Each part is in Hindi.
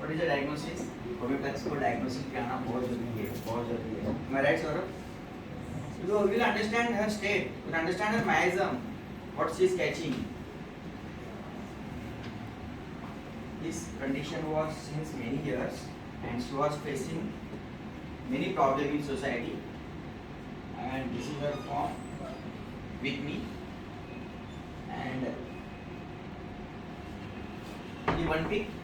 What is the diagnosis? Homeopathy को diagnosis पे आना बहुत जरूरी है, बहुत जरूरी है. Am I right, Saurabh? You will understand her state, you will understand her miasm, what she is catching. This condition was since many years, and she was facing many problems in society. And this is her form with me. And the one pick.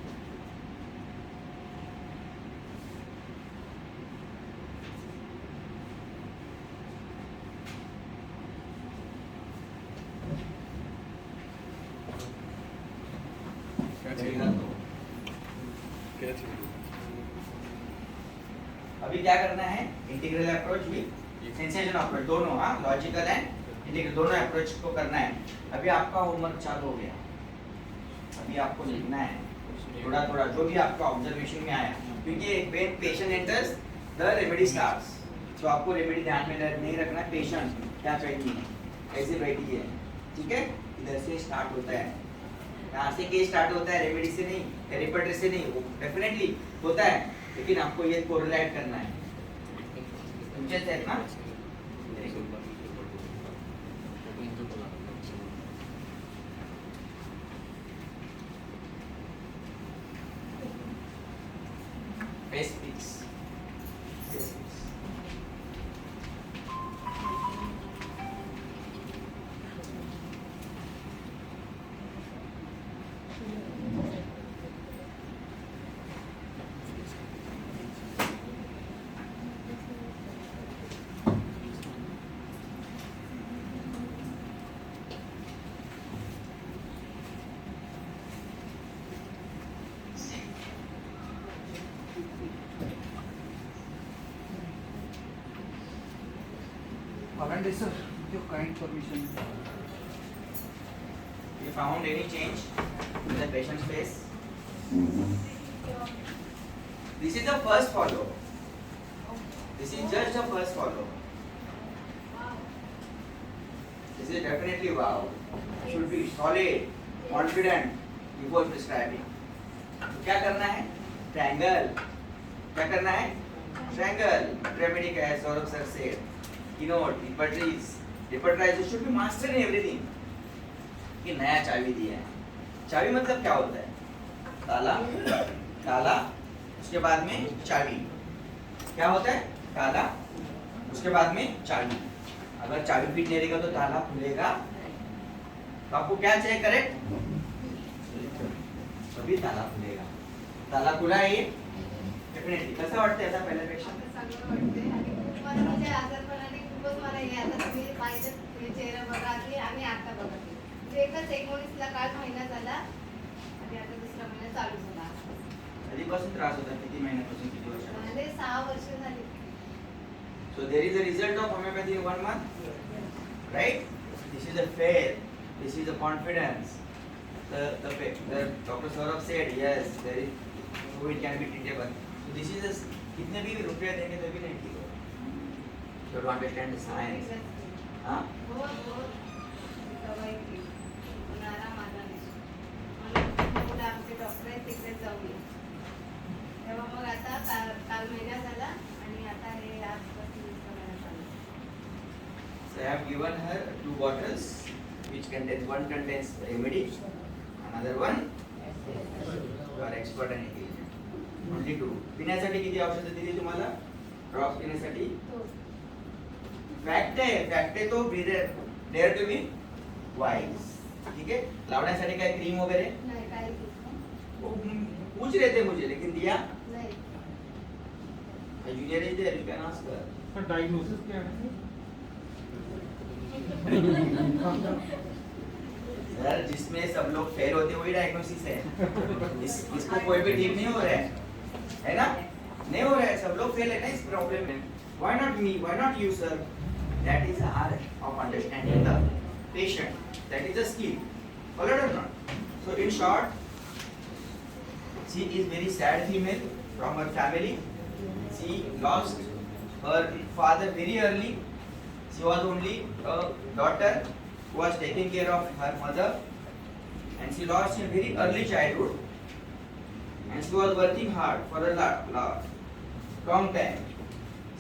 अभी क्या करना है? Integral approach with sensation approach, दोनों, हाँ, लॉजिकल एंड इंटीग्रल दोनों अप्रोच को करना है. अभी आपका होमवर्क चालू हो गया. अभी आपको लिखना है थोड़ा थोड़ा जो भी आपका ऑब्जर्वेशन में आया, क्योंकि when patient enters the remedy starts. तो आपको रेमेडी ध्यान में नहीं रखना है. पेशेंट क्या चाहिए, कैसे बैठी है, ठीक है, इधर से स्टार्ट होता है. यहाँ से केस स्टार्ट होता है, रेमेडी से नहीं, थेरेपेटिक से नहीं. वो डेफिनेटली होता है, लेकिन आपको ये कोरिलेट करना है. समझे थे ना? Face fix. Face fix. Valente sir, with your kind permission. You found any change in the patient's face? This is the first follow. This is just the first follow. This is definitely wow. Should be solid, confident before prescribing. तो क्या करना है? Triangle. क्या करना है? Triangle. Remedy का है, सौरभ सर से. Keynote, repertoire should be mastered in everything. कि नया चाबी दिया है. चाबी मतलब क्या होता है? ताला, ताला, उसके बाद में चाबी. क्या होता है? ताला, उसके बाद में चाबी. अगर चाबी फिट नहीं रहेगा तो ताला खुलेगा. तो आपको क्या चाहिए? करेक्ट, तभी ताला खुलेगा. ताला खुला है ये डेफिनेटली. कसं वाटतं याचा पहिल्यापेक्षा? मला हे आता तुम्ही पाहिजे चेहरा बघा की आम्ही आता बघा एकच 19 ला काल महिना झाला आणि आता दुसरा महिना चालू झाला. कधीपासून त्रास होता? किती महिन्यापासून, किती वर्ष? म्हणजे 6 वर्ष झाली. So there is a result of homeopathy in 1 month, right? This is a faith, this is a confidence. The Dr. Saurabh said yes, there is, so it can be treatable. So this is a, कितने भी रुपया देंगे तो भी नहीं ठीक होगा. You don't understand the science. हाँ? बहुत दवाई की आराम आला नाही. मला मुलं आमचे डॉक्टर आहेत तिकडे जाऊया. तेव्हा मग आता काल महिना झाला आणि आता हे आजपासून दुसरा महिना चालू. So I have given her 2 bottles, which contains, one contains remedy, another one you are expert and intelligent. Only 2. पिण्यासाठी किती औषधं दिली तुम्हाला? ड्रॉप्स पिण्यासाठी फॅक्ट आहे तो डेअर टू बी वाइज. ठीक है. लावण्यासाठी काय क्रीम वगैरे नाही काही वो पूछ रहे थे मुझे, लेकिन दिया नाही. Junior is there, you can ask her. Diagnosis क्या है? सर जिसमें सब लोग फेल होते वही डायग्नोसिस है. इसको कोई भी ठीक नहीं हो रहा है ना? नहीं हो रहा है, सब लोग फेल है ना इस प्रॉब्लम में. Why not me? Why not you, sir? That is the art of understanding the patient. That is a skill. Followed or not? So in short, she is very sad female from her family. She lost her father very early. She was only a daughter who was taking care of her mother, and she lost in very early childhood. and she was working hard for a long time.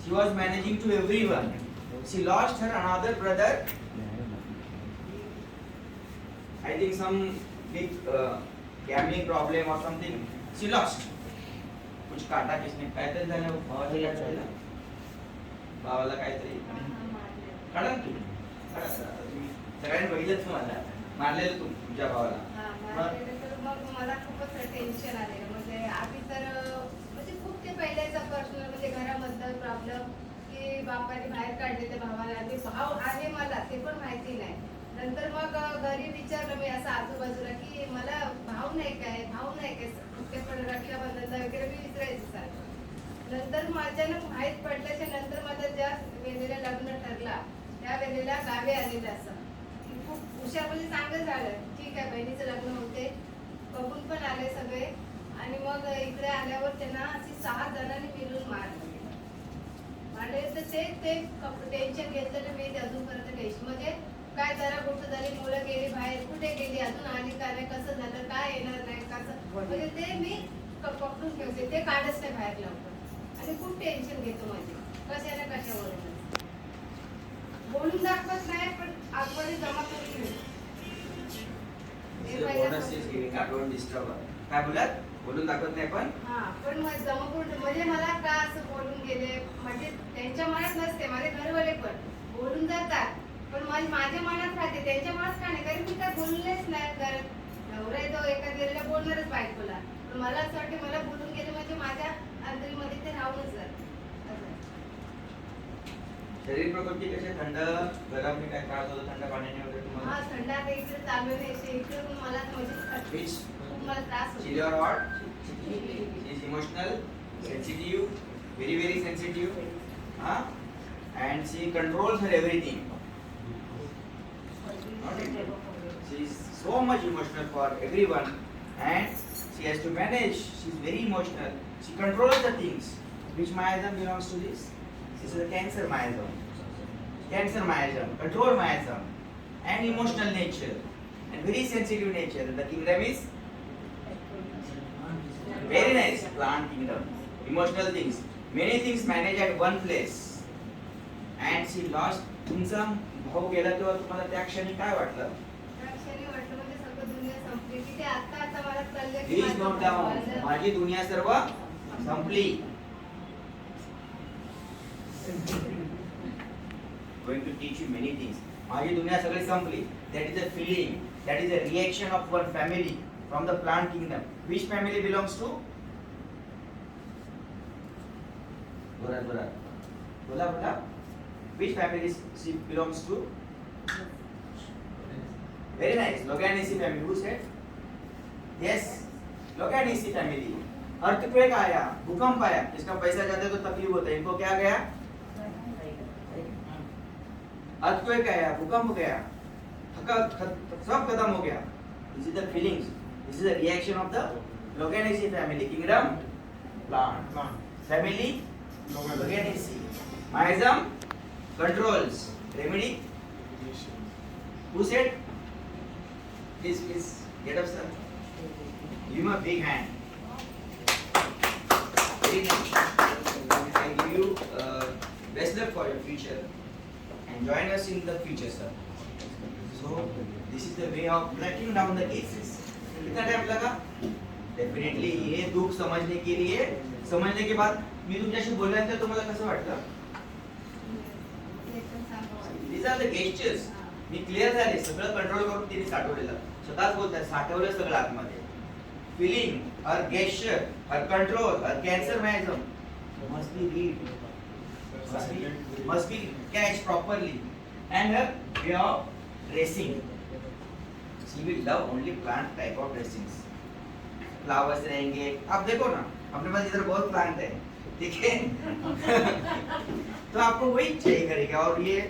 She was managing to everyone. She lost her another brother. I think some big gambling problem or something. She lost. कुछ काटा किसने? काहीतरी झालं भावाला काय झालं? भावाला काहीतरी काढा ना तुम्ही. काढा. तुम्ही सगळ्यांनी बघितलंच तुम्हाला मारलेलं तुमच्या भावाला. हा, मारलेलं तर मग मला खूपच टेन्शन आलेलं. म्हणजे आधी तर म्हणजे खूप ते पहिल्याचा प्रश्न म्हणजे घराबद्दल प्रॉब्लेम की बापाने बाहेर काढले त्या भावाला आणि भाव आहे मला ते पण माहिती नाही. नंतर मग घरी विचारलं मी असं आजूबाजूला की मला भाव नाही काय ते पण रक्षाबंधनला वगैरे मी विचारायचं सारखं. नंतर माझ्यानं माहीत पडल्याच्या नंतर माझं ज्या वेळेला लग्न ठरला त्या वेळेला गावी आलेलं असं की खूप हुशार म्हणजे चांगलं झालं. ठीक आहे बहिणीचं लग्न होते बघून पण आले सगळे आणि मग इकडे आल्यावर त्यांना अशी 6 जणांनी मिळून मारले तर ते टेन्शन घेतलं मी ते अजूनपर्यंत टेन्शन म्हणजे काय जरा गोष्ट झाली मुलं गेली बाहेर कुठे गेली अजून आली का नाही कसं झालं काय येणार नाही कसं म्हणजे ते मी पकडून ठेवते ते काढच नाही बाहेर लवकर आणि खूप टेन्शन घेतो माझे कशाला कशावर बोलून दाखवत नाही पण आतमध्ये जमा करून घेतो. Bonus is giving don't disturb. काय बोलत? बोलून दाखवत नाही पण हा पण मग जमा करून म्हणजे मला का असं बोलून गेले म्हणजे त्यांच्या मनात नसते माझे घरवाले पण बोलून जातात पण माझ्या मनात राहते त्यांच्या मनात का नाही कारण मी काय बोललेच नाही घरात. नवरा तो एका गेलेला बोलणारच बायकोला पण मला असं वाटतं मला बोलून गेले म्हणजे माझ्या अंतरीमध्ये ते राहूनच जात. शरीर प्रकृती कशी थंड गरम काय त्रास होतो थंड पाण्याने वगैरे हा तुम्हाला? थंड आता इकडे चालू नाही इकडे पण मला Which? खूप मला त्रास She होतो. or what? She is emotional, sensitive, very sensitive. Huh? And she controls her everything. Okay? She is so much emotional for everyone and she has to manage. She is very emotional. She controls the things. Which miasm belongs to this? This is a Cancer miasm. Cancer miasm, control miasm, and emotional nature, and very sensitive nature. The kingdom is very nice, plant kingdom. Emotional things, many things managed at one place. And she lost. तुमचा भाऊ गेला तेव्हा तुम्हाला त्या क्षणी काय वाटलं? त्या क्षणी वाटलं म्हणजे सगळं दुनिया संपली की ते आता मला कळलं की Please note down. माझं- माझी दुनिया सर्व संपली. Going to teach you many things. माझी दुनिया सगळी संपली. That is a feeling. That is a reaction of one family from the plant kingdom. Which family belongs to? बोला. Which family she belongs to? Very nice. Loganesi family. Who said? Yes. Loganesi family. Earthquake आया, भूकंप आया, जिसका पैसा जाता है तो तकलीफ होता है. इनको क्या गया? अर्थक्वेक आया, भूकंप गया, सब खत्म हो गया. This is the feelings. This is the reaction of the Loganesi family. Kingdom, plant. Family, Loganesi. Miasm, controls. Remedy. Who said? Please get up, sir. Give him a big hand. Very nice. I give you best luck for your future and join us in the future, sir. So this is the way of tracking down the cases. कितना टाइम लगा? Definitely ये दुख समझने के बाद मी तुमच्याशी बोलल्यानंतर तुम्हाला कसं वाटलं? एकदम चांगलं वाटलं. These are the gestures. Me clear झाले सगळं कंट्रोल करून तिने साठवलेलं. स्वतःच बोलतात साठवलं सगळं आतमध्ये. Feeling, her gesture, her control, her cancer miasm must be read, must be catched properly, and her way of dressing. She will love only plant type of dressings. Flowers रहेंगे. आप देखो ना, अपने पास इधर बहुत प्लांट है, ठीक है? तो आपको वही चाहिए करेगा और ये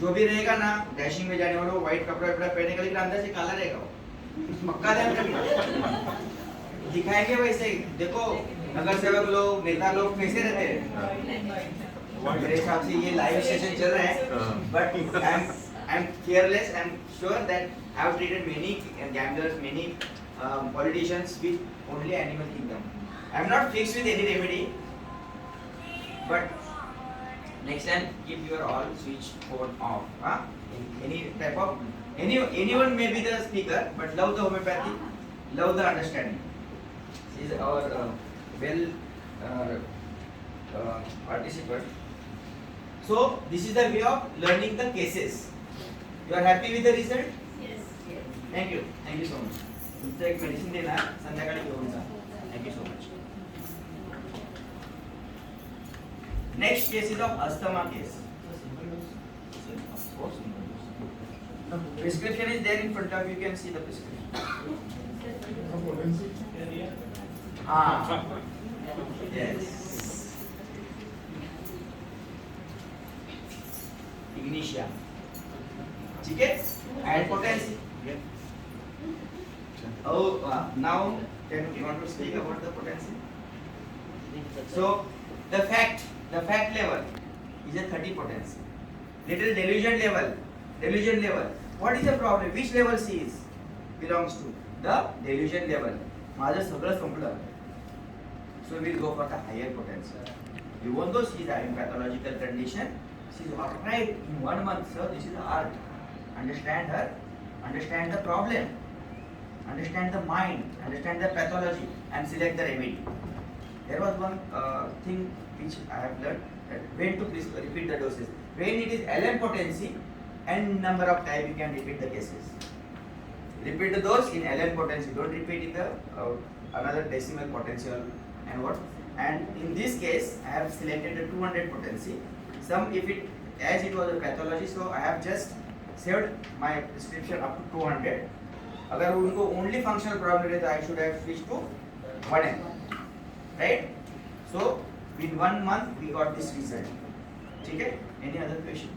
जो भी रहेगा ना डैशिंग में जाने वाला व्हाइट कपड़ा पहनेगा लेकिन अंदर से काला रहेगा वो. मक्का है दिखाएंगे वैसे ही. देखो नगर सेवक लोग नेता लोग कैसे रहते हैं. मेरे हिसाब से ये लाइव सेशन चल रहा है but I am careless. I am sure that I have treated many gamblers, many politicians with only animal kingdom. I am not fixed with any remedy, but next time keep your all switch phone off. Huh? Any type of anyone may be the speaker, but love the homeopathy, love the understanding. This is our participant. So this is the way of learning the cases. You are happy with the result? Yes. Thank you so much. तुमचं एक मेडिसिन देणार संध्याकाळी घेऊन जा. Thank you so much. Next case is of asthma case. Prescription is there in front of you. You can see the prescription. Ah, yes. Ignitia. ठीक है? And potency. Oh, now can you want to speak about the potency? So the fact level is a 30 potency. Little delusion level. What is the problem? Which level C is belongs to? The delusion level. माझं सगळं संपलं. So we'll go for the higher potency. Even though she is having pathological condition, she is upright in 1 month. Sir, this is art. Understand her. Understand the problem. Understand the mind. Understand the pathology and select the remedy. There was one thing which I have learned, that when to please repeat the doses. When it is LM potency, n number of times you can repeat the cases. Repeat the dose in LM potency. Don't repeat in the another decimal potential and what. And in this case, I have selected the 200 potency. As it was a pathology, so I have just saved my prescription up to 200. अगर उनको only functional problem है तो I should have switched to 1M, right? So in 1 month we got this result. ठीक है? Any other question?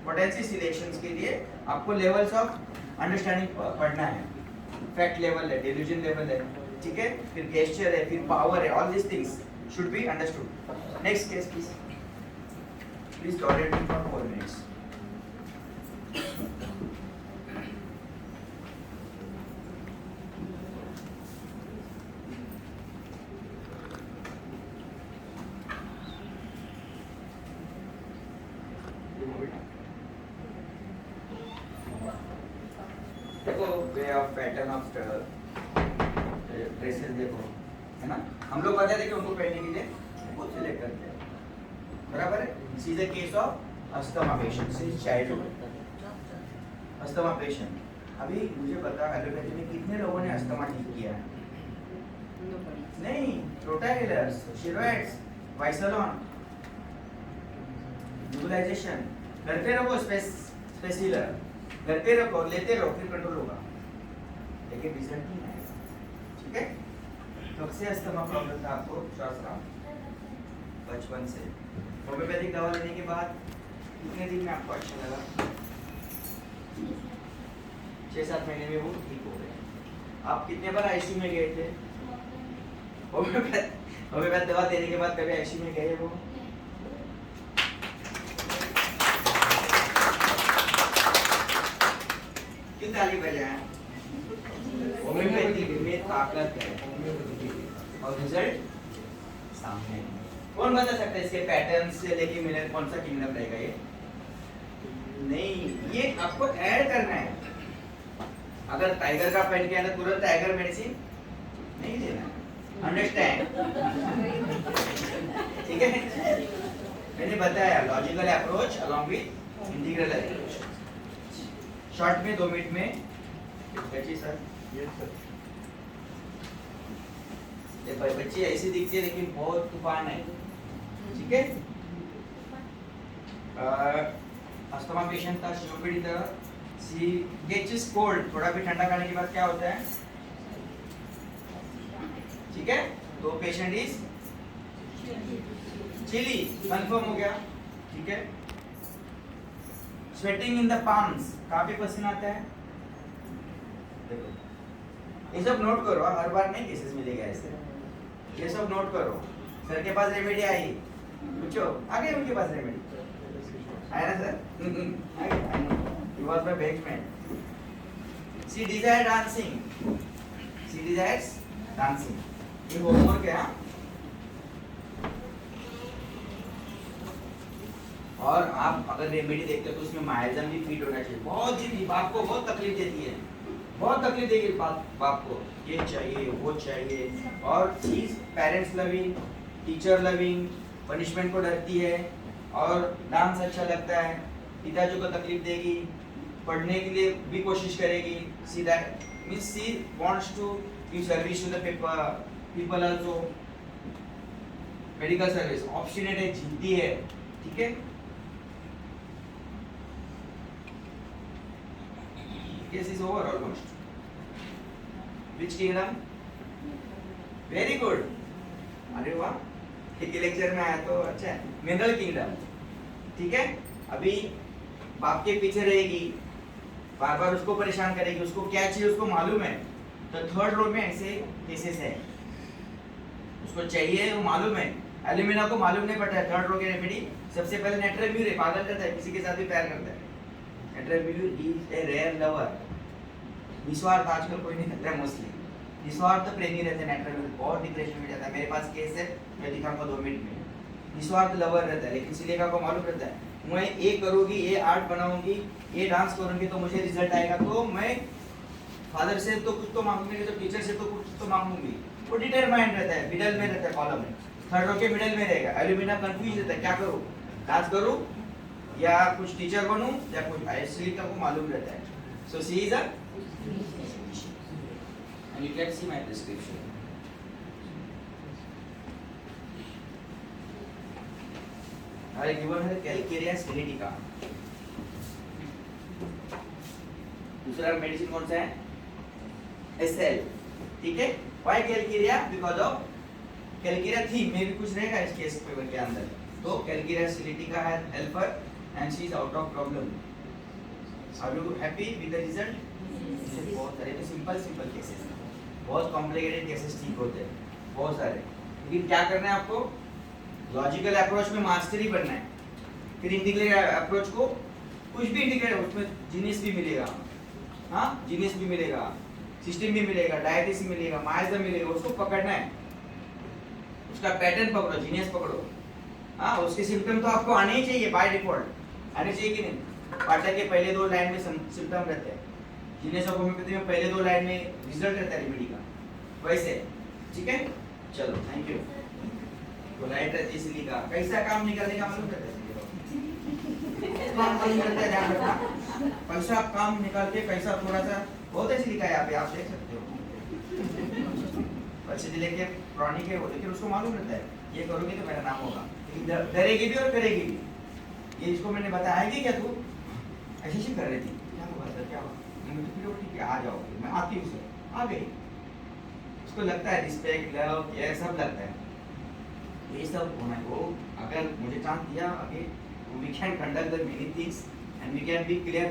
Potency selections के लिए आपको levels of understanding पढ़ना है. Fact level है, delusion level है, ठीक है? फिर gesture है, फिर power है, all these things should be understood. Next case please. Please tolerate me for 4 minutes. देखो way of pattern of dresses देखो, है ना? हम लोग बताते थे कि उनको पहनने के लिए खुद सिलेक्ट करते हैं, बराबर है? This is a case of asthma patient since childhood. Asthma patient. अभी मुझे बता एलोपैथी में कितने लोगों ने अस्थमा ठीक किया है? नहीं, रोटावेलर्स, स्टेरॉइड्स, वाइसलोन, न्यूबलाइजेशन. घर पे रखो स्पेसिलर, घर पे रखो, लेते रहो, फिर कंट्रोल होगा, लेकिन रिजल्ट नहीं आएगा. ठीक है? कब से अस्थमा प्रॉब्लम था आपको? शास्त्राम बचपन से. होम्योपैथिक दवा लेने के बाद कितने दिन में आपको अच्छा लगा? 6-7 महीने में वो ठीक हो गए. आप कितने बार आईसीयू में गए थे? होम्योपैथ दवा देने के बाद कभी आईसीयू में गए वो? क्यों ताली बजाएं? होम्योपैथी में ताकत है और रिजल्ट सामने है. कौन बता सकता है इसके पैटर्न से लेके मिनट कौन सा क्लीनअप रहेगा? ये नहीं, ये आपको ऐड करना है. अगर टाइगर का पेन किया तो तुरंत टाइगर मेडिसिन नहीं देना. अंडरस्टैंड? ठीक है? मैंने बताया logical approach along with integral approach. Short में 2 मिनट में बच्ची सर. ये बच्ची ऐसी दिखती है लेकिन बहुत तूफान है. ठीक है? अस्थमा पेशेंट था, सीओपीडी था. सी गेट्स कोल्ड. थोड़ा भी ठंडा खाने के बाद क्या होता है? ठीक है? तो पेशेंट इज चिली. कंफर्म हो गया. ठीक है? Sweating in the palms. कहाँ पे पसीना आता है? देखो, ये सब नोट करो. हर बार नहीं केसेस मिलेगा ऐसे. ये सब नोट करो. सर के पास रेमेडी आई, पूछो. आ गए उनके पास रेमेडी? आया ना sir? He was my batchmate. She desired dancing. She desires dancing. ये होमवर्क है. और आप अगर रेमेडी देखते हो तो उसमें माइजम भी फिट होना चाहिए। बहुत जी बाप को बहुत तकलीफ देती है, बहुत तकलीफ देगी बाप को, ये चाहिए वो चाहिए। और चीज parents loving, teacher loving, punishment को डरती है, और डांस अच्छा लगता है, पिताजी को तकलीफ देगी, पढ़ने के लिए भी कोशिश करेगी। See that means she wants to give service to the people also. Medical service obstinate है, जिद्दी है, ठीक है। Case is over almost. Which kingdom? Very good. अरे वाह, एक लेक्चर में आया तो अच्छा है। मिनरल किंगडम, ठीक है। अभी बाप के पीछे रहेगी, बार बार उसको परेशान करेगी, उसको क्या चाहिए उसको मालूम है। तो थर्ड रो में ऐसे केसेस है, उसको चाहिए वो मालूम है। एल्यूमिना को मालूम नहीं पड़ता है थर्ड रो के रेमेडी। सबसे पहले नेट्रेम्यूर पागल करता है, किसी के साथ भी प्यार करता है। नेट्रेम्यूर इज ए रेयर लवर। निस्वार्थ आजकल कोई नहीं करता है मोस्टली, निस्वार्थ प्रेमी रहते हैं। नेट्रेम्यूर बहुत डिप्रेशन में जाता है। मेरे पास केस है, मैं दिखाऊंगा 2 मिनट में। निस्वार्थ लवर रहता है, लेकिन सिलेका को मालूम रहता है मैं ये करूंगी, ये आर्ट बनाऊंगी, ये डांस करूंगी तो मुझे रिजल्ट आएगा। तो मैं फादर से तो कुछ तो मांगूंगी, तो टीचर से तो कुछ तो मांगूंगी। वो डिटरमाइंड रहता है, मिडल में रहता है, कॉलम में, थर्ड रो के मिडल में रहेगा। एल्यूमिना कंफ्यूज रहता है, क्या करूं, डांस करूं या कुछ टीचर बनूं या कुछ। सिलिका को मालूम रहता है। So she is a and you can see my prescription. I given her Calcarea sciatica. दूसरा मेडिसिन कौन सा है? SL, ठीक है। Why Calcarea? Because of Calcarea theme में भी कुछ रहेगा इस केस पेपर के अंदर। तो Calcarea sciatica has helped her and she is out of problem. Are you happy with the result? बहुत सारे सिंपल केसेस हैं, बहुत कॉम्प्लिकेटेड केसेस ठीक होते हैं बहुत सारे। लेकिन क्या करना है आपको, लॉजिकल अप्रोच में मास्टरी बनना है। फिर इंटीग्रेटेड अप्रोच को कुछ भी इंटीग्रेट, उसमें जीनियस भी मिलेगा, हाँ जीनियस भी मिलेगा, सिस्टम भी मिलेगा, डायटिस मिलेगा, माइजम मिलेगा। उसको पकड़ना है, उसका पैटर्न पकड़ो, जीनियस पकड़ो। हाँ उसके सिम्टम तो आपको आने ही चाहिए, बाय डिफॉल्ट आने चाहिए कि नहीं। पाठक के पहले 2 लाइन में सिम्टम रहते हैं, जीनियस ऑफ होम्योपैथी में पहले 2 लाइन में रिजल्ट रहता है रेमेडी का, वैसे, ठीक है। चलो थैंक यू। तो लाइट रहती है सिलिका, कैसा काम निकालने का मालूम रहता है, काम मालूम रहता है, ध्यान रखना। पैसा काम निकाल के कैसा थोड़ा सा बहुत ऐसी लिखा है यहाँ पे, आप देख सकते हो। पैसे दिले के क्रॉनिक है वो, लेकिन उसको मालूम रहता है ये करोगे तो मेरा नाम होगा, लेकिन डरेगी भी और करेगी भी। ये इसको मैंने बताया है कि क्या तू ऐसी कर रही थी, क्या हुआ सर, क्या हुआ, ठीक है आ जाओ, मैं आती हूँ सर, आ गई। उसको लगता है रिस्पेक्ट, लव, ये सब लगता है, ये सब होना है। वो अगर मुझे चांस दिया आगे, we can conduct the many things and we can be clear.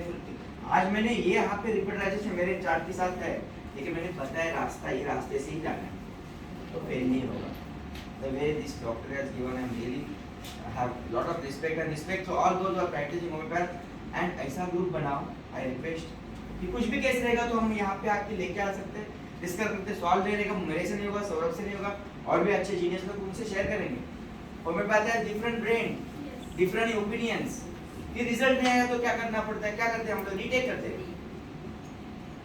आज मैंने ये यहाँ पे रिपीटाइजेशन मेरे चार्ट के साथ है, लेकिन मैंने बताया रास्ता, ये रास्ते से ही जाना है, तो फेल नहीं होगा। The way this doctor has given, I really have lot of respect to all those who are practicing homeopath, and ऐसा ग्रुप बनाओ। I request कि कुछ भी केस रहेगा तो हम यहाँ पे आके लेके आ सकते हैं, डिस्कस करते, सॉल्व नहीं रहेगा, मेरे से नहीं होगा, सौरभ से नहीं होगा, और भी अच्छे जीनियस लोग उनसे शेयर करेंगे। होम्योपैथ है डिफरेंट ब्रेन, डिफरेंट ओपिनियंस। फिर रिजल्ट नहीं आया तो क्या करना पड़ता है, क्या करते हैं हम लोग, रीटेक करते हैं।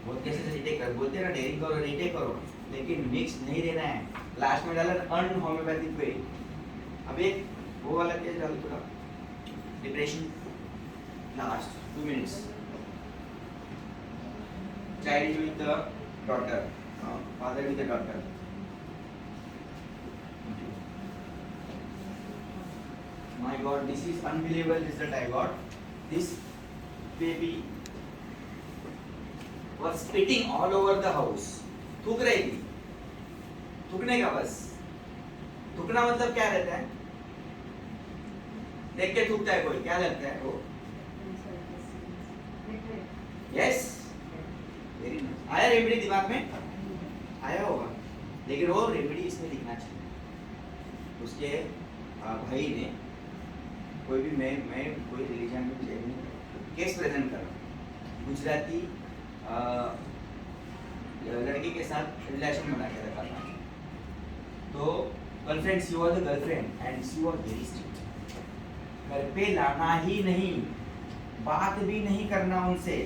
बहुत कैसे से रीटेक कर बोलते हैं ना, डेयरिंग करो, रीटेक करो, लेकिन मिक्स नहीं देना है। लास्ट में डाला अन होम्योपैथिक वे। अब एक वो वाला केस डाल थोड़ा depression, last 2 minutes. Child with the daughter, father with the daughter. My God, this is unbelievable result I got. This baby was spitting all over the house. थूक रही थी, थूकने का बस। थूकना मतलब क्या रहता है, देख के थूकता है कोई, क्या लगता है वो, यस वेरी नाइस। आया रेमेडी दिमाग में, आया होगा, लेकिन वो रेमेडी इसमें लिखना चाहिए। उसके भाई ने, कोई भी मैं कोई रिलीजन में केस प्रेजेंट कर रहा हूँ, गुजराती लड़की के साथ रिलेशन बना के रखा था। तो girlfriend, she was the girlfriend and she was very strict. घर पे लाना ही नहीं, बात भी नहीं करना उनसे,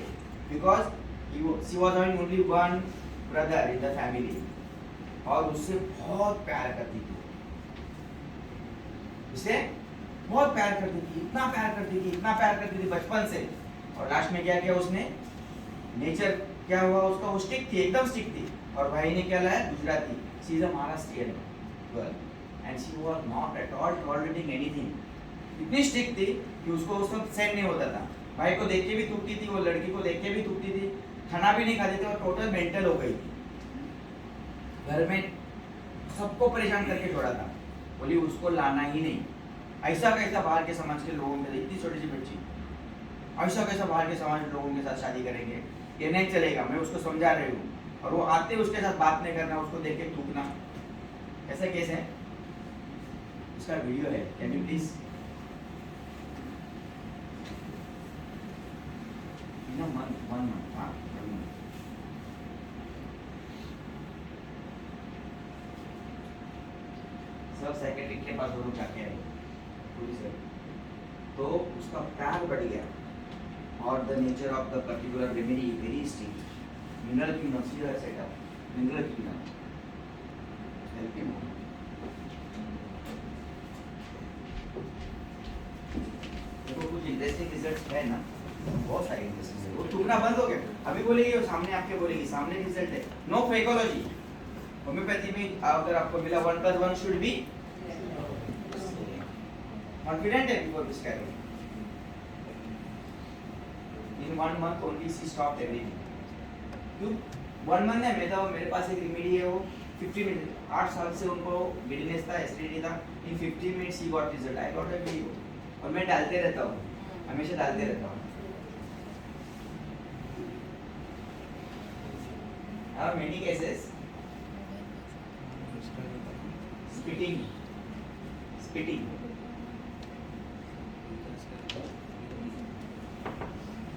because she was having only one brother in the family, और उससे बहुत प्यार करती थी, उससे बहुत प्यार करती थी, इतना प्यार करती थी, इतना प्यार करती थी बचपन से। और लास्ट में क्या किया उसने, नेचर क्या हुआ उसका, वो स्टिक थी, एकदम स्टिक थी, और भाई ने क्या लाया, Gujarati, she is a Maharashtrian girl and she was not at all tolerating anything, इतनी स्टिक थी कि उसको उस वक्त सहन नहीं होता था, भाई को देख के भी टूटती थी, वो लड़की को देख के भी टूटती थी, खाना भी नहीं खाती थी, और टोटल मेंटल हो गई थी, घर में सबको परेशान करके छोड़ा था, बोली उसको लाना ही नहीं। ऐसा कैसा बाहर के समाज के लोगों के, इतनी छोटी सी बच्ची, ऐसा कैसा बाहर के समाज के लोगों के साथ शादी करेंगे, ये नहीं चलेगा, मैं उसको समझा रही हूँ, और वो आते उसके साथ बात नहीं करना, उसको देख के थूकना, ऐसा केस है, इसका वीडियो है, can you please one month, हाँ 1 month। सब सेक्रेटरी के पास दोनों जाके आए पुलिस है, तो उसका प्यार बढ़ गया, और the nature of the particular remedy very strict, mineral kingdom she has set up, mineral kingdom help him. देखो कुछ इंटरेस्टिंग रिजल्ट्स है ना, बहुत सारे इंटरेस्टिंग है, वो टूटना बंद हो गया, अभी बोलेगी वो सामने आपके बोलेगी, सामने रिजल्ट है, नो फेकोलॉजी। होम्योपैथी में अगर आपको मिला 1 + 1 शुड बी confident है before prescribing, in 1 month only she stopped everything, क्यों 1 month है, मैं तो मेरे पास एक रेमेडी है, वो 50 मिनट, 8 साल से उनको गिडनेस था, एसिडिटी था, इन 50 minutes he got result, I got a video, और मैं डालते रहता हूँ, हमेशा डालते रहता हूँ। How many cases? Spitting,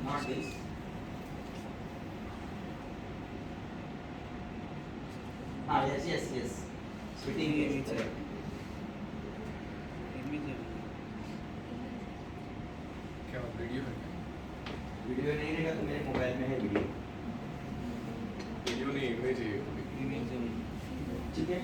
not this. Yes. Spitting is correct. क्या वीडियो है? वीडियो नहीं रहेगा तो मेरे मोबाइल में है वीडियो, वीडियो नहीं, इमेज है। ठीक है।